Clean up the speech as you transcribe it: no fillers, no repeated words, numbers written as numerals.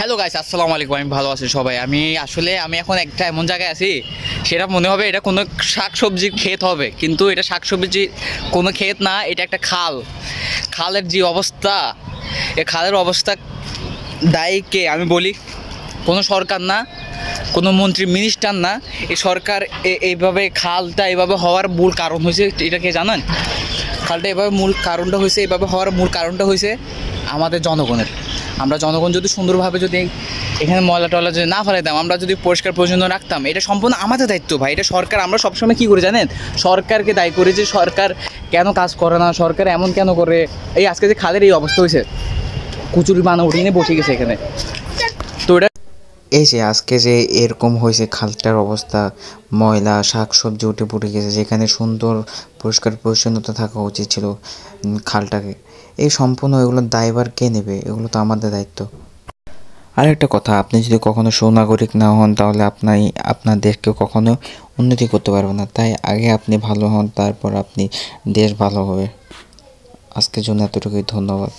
Hello guys, আসসালামু আলাইকুম। আমি ভালো আছি সবাই। আমি এখন একটা এমন জায়গায় আছি, সেটা মনে হবে এটা কোনো শাকসবজির ক্ষেত হবে, কিন্তু এটা শাকসবজির কোনো ক্ষেত না, এটা একটা খাল। খালের যে অবস্থা, এই খালের অবস্থা দায়ী কে আমি বলি? কোনো সরকার না, কোনো মন্ত্রী মিনিস্টার না। এই সরকার এইভাবে খালটা এইভাবে হওয়ার মূল কারণ হয়েছে, এটা কে জানেন? খালটা এভাবে এইভাবে হওয়ার মূল কারণটা হয়েছে আমাদের জনগণের। আমরা জনগণ যদি সুন্দরভাবে যদি এখানে ময়লা টয়লা যদি না ফেলাইতাম, আমরা যদি পরিষ্কার পরিচ্ছন্ন রাখতাম, এটা সম্পূর্ণ আমাদের দায়িত্ব ভাই। এটা সরকার, আমরা সবসময় কী করি জানেন? সরকারকে দায়ী করি যে সরকার কেন কাজ করে না, সরকার এমন কেন করে। এই আজকে যে খালের এই অবস্থা হয়েছে, কুচুরি বানা উঠে নিয়ে বসে গেছে এখানে। তো এটা এই যে আজকে যে এরকম হয়েছে, খালটার অবস্থা ময়লা শাকসবজি উঠে পড়ে গেছে, যেখানে সুন্দর পরিষ্কার পরিচ্ছন্নতা থাকা উচিত ছিল খালটাকে। এই সম্পূর্ণ এগুলোর দায়ভার কে নেবে? এগুলো তো আমাদের দায়িত্ব। আর একটা কথা, আপনি যদি কখনো সুনাগরিক না হন, তাহলে আপনার দেশকে কখনো উন্নতি করতে পারবেন না। তাই আগে আপনি ভালো হন, তারপর দেশ ভালো হবে। আজকের জন্য এতটুকুই, ধন্যবাদ।